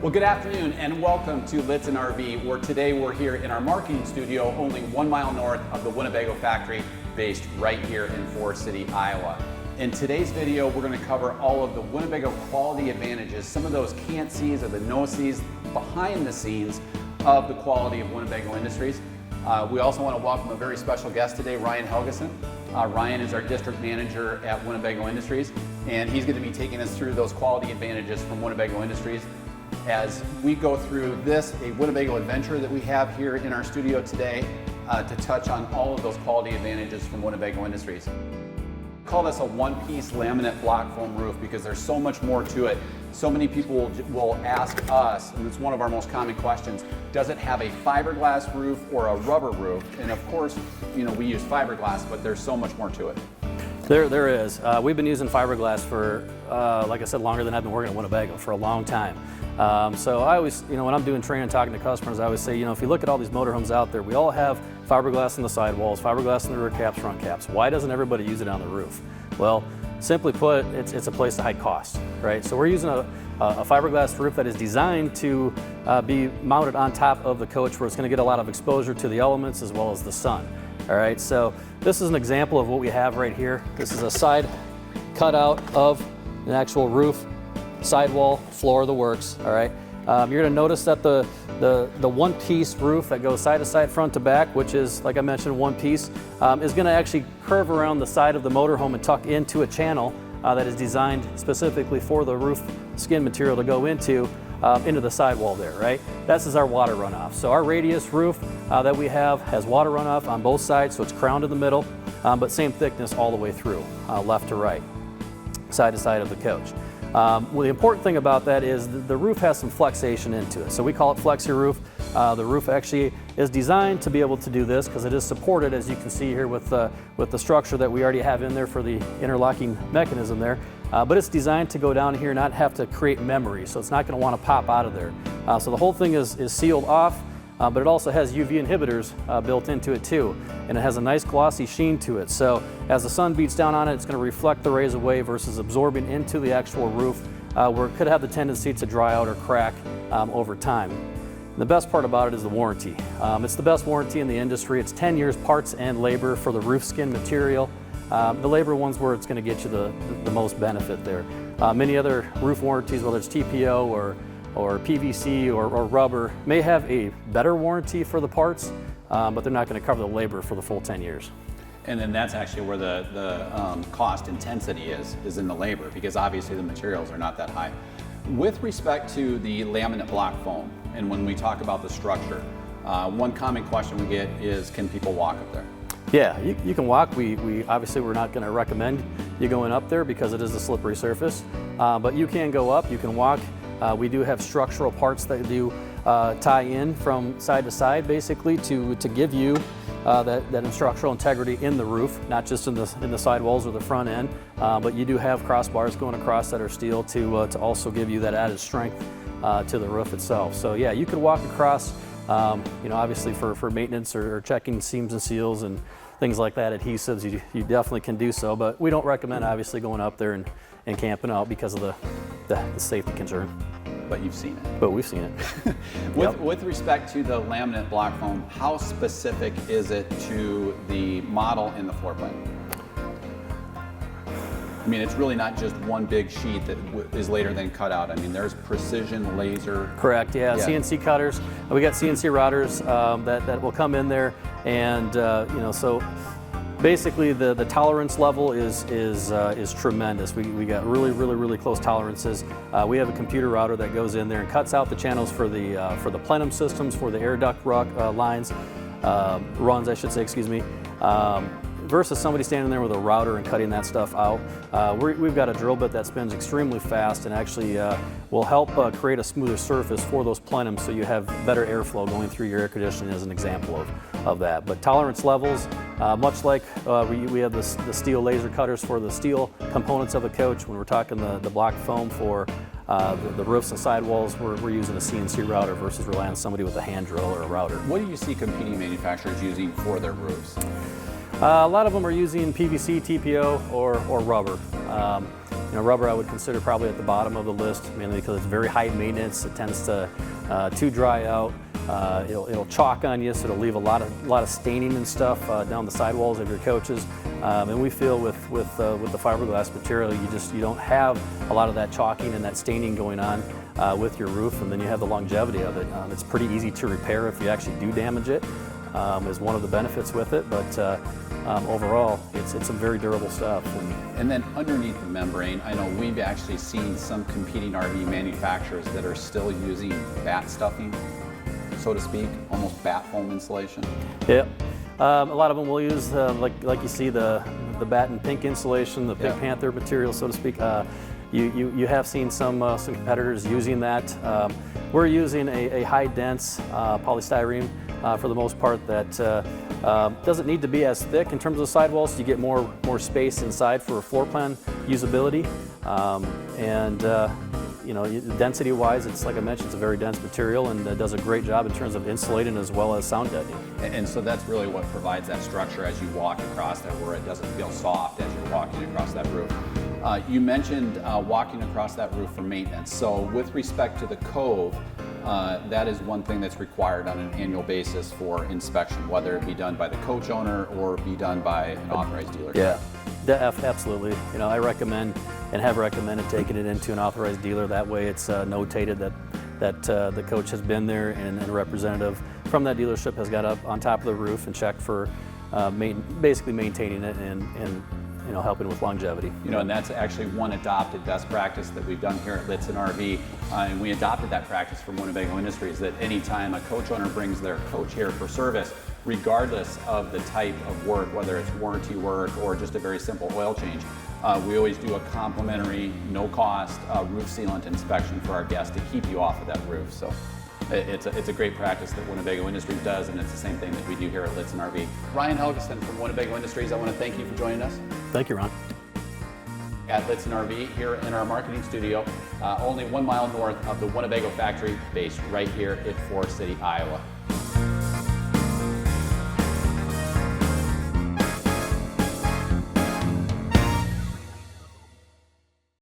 Well, good afternoon and welcome to Lichtsinn RV, where today we're here in our marketing studio only 1 mile north of the Winnebago Factory, based right here in Forest City, Iowa. In today's video, we're going to cover all of the Winnebago Quality Advantages, some of those can't-sees or the no-sees behind the scenes of the quality of Winnebago Industries. We also want to welcome a very special guest today, Ryan Helgeson. Ryan is our district manager at Winnebago Industries, and he's going to be taking us through those quality advantages from Winnebago Industries as we go through this, a Winnebago adventure that we have here in our studio today to touch on all of those quality advantages from Winnebago Industries. We call this a one-piece laminate block foam roof because there's so much more to it. So many people will ask us, and it's one of our most common questions, does it have a fiberglass roof or a rubber roof? And of course, you know, we use fiberglass, but there's so much more to it. There is. We've been using fiberglass for, like I said, longer than I've been working at Winnebago, for a long time. So I always, you know, when I'm doing training and talking to customers, I always say, you know, if you look at all these motorhomes out there, we all have fiberglass in the sidewalls, fiberglass in the rear caps, front caps. Why doesn't everybody use it on the roof? Well, simply put, it's a place to hide cost, right? So we're using a fiberglass roof that is designed to be mounted on top of the coach, where it's going to get a lot of exposure to the elements as well as the sun. All right, so this is an example of what we have right here. This is a side cutout of an actual roof, sidewall, floor, the works. All right, you're going to notice that the one-piece roof that goes side to side, front to back, which is, like I mentioned, one piece, is going to actually curve around the side of the motorhome and tuck into a channel that is designed specifically for the roof skin material to go into the sidewall there, right? This is our water runoff. So our radius roof that we have has water runoff on both sides, so it's crowned in the middle, but same thickness all the way through, left to right, side to side of the coach. Well, the important thing about that is the roof has some flexation into it. So we call it flexi roof. The roof actually is designed to be able to do this because it is supported, as you can see here, with the structure that we already have in there for the interlocking mechanism there. But it's designed to go down here and not have to create memory, so it's not going to want to pop out of there. So the whole thing is sealed off, but it also has UV inhibitors built into it too, and it has a nice glossy sheen to it. So as the sun beats down on it, it's going to reflect the rays away versus absorbing into the actual roof, where it could have the tendency to dry out or crack over time. And the best part about it is the warranty. It's the best warranty in the industry. It's 10 years parts and labor for the roof skin material. The labor one's where it's going to get you the most benefit there. Many other roof warranties, whether it's TPO or PVC or rubber, may have a better warranty for the parts, but they're not going to cover the labor for the full 10 years. And then that's actually where the cost intensity is in the labor, because obviously the materials are not that high. With respect to the laminate block foam, and when we talk about the structure, one common question we get is, can people walk up there? Yeah, you can walk. We obviously, we're not going to recommend you going up there because it is a slippery surface, but you can go up, you can walk. We do have structural parts that do tie in from side to side, basically to give you that structural integrity in the roof, not just in the sidewalls or the front end, but you do have crossbars going across that are steel to also give you that added strength to the roof itself. So yeah, you could walk across, you know, obviously for maintenance or checking seams and seals and things like that, adhesives, you definitely can do so, but we don't recommend obviously going up there and camping out because of the safety concern. But you've seen it. But we've seen it. With respect to the laminate block foam, how specific is it to the model in the floor plan? I mean, it's really not just one big sheet that is later then cut out. I mean, there's precision laser. Correct, yeah. CNC cutters. We got CNC routers that will come in there, and you know, so basically the tolerance level is tremendous. We got really close tolerances. We have a computer router that goes in there and cuts out the channels for the plenum systems, for the air duct runs, I should say, excuse me. Versus somebody standing there with a router and cutting that stuff out. We've got a drill bit that spins extremely fast and actually will help create a smoother surface for those plenums, so you have better airflow going through your air conditioning, as an example of that. But tolerance levels, much like we have the steel laser cutters for the steel components of a coach, when we're talking the block foam for the roofs and sidewalls, we're using a CNC router versus relying on somebody with a hand drill or a router. What do you see competing manufacturers using for their roofs? A lot of them are using PVC, TPO, or rubber. You know, rubber I would consider probably at the bottom of the list, mainly because it's very high maintenance. It tends to dry out. It'll chalk on you, so it'll leave a lot of staining and stuff down the sidewalls of your coaches. And we feel with the fiberglass material, you don't have a lot of that chalking and that staining going on with your roof, and then you have the longevity of it. It's pretty easy to repair if you actually do damage it. Is one of the benefits with it, but overall, it's some very durable stuff. And then underneath the membrane, I know we've actually seen some competing RV manufacturers that are still using bat stuffing, so to speak, almost bat foam insulation. Yep. A lot of them will use, like you see, the bat and pink insulation, the Pink Panther material, so to speak. You have seen some competitors using that. We're using a high dense polystyrene for the most part that doesn't need to be as thick in terms of sidewalls. You get more space inside for floor plan usability, you know, density-wise, it's like I mentioned, it's a very dense material and does a great job in terms of insulating as well as sound deadening. And so that's really what provides that structure as you walk across there, where it doesn't feel soft as you're walking across that roof. You mentioned walking across that roof for maintenance. So with respect to the cove, that is one thing that's required on an annual basis for inspection, whether it be done by the coach owner or be done by an authorized dealer. Yeah, absolutely. You know, I recommend and have recommended taking it into an authorized dealer. That way it's notated that the coach has been there and a representative from that dealership has got up on top of the roof and checked for basically maintaining it and you know, helping with longevity. You know, and that's actually one adopted best practice that we've done here at Lichtsinn RV, and we adopted that practice from Winnebago Industries, that anytime a coach owner brings their coach here for service, regardless of the type of work, whether it's warranty work or just a very simple oil change, we always do a complimentary, no-cost roof sealant inspection for our guests to keep you off of that roof. So it's a great practice that Winnebago Industries does, and it's the same thing that we do here at Lichtsinn RV. Ryan Helgeson from Winnebago Industries, I want to thank you for joining us. Thank you, Ron. At Lichtsinn RV here in our marketing studio, only 1 mile north of the Winnebago Factory, based right here in Forest City, Iowa.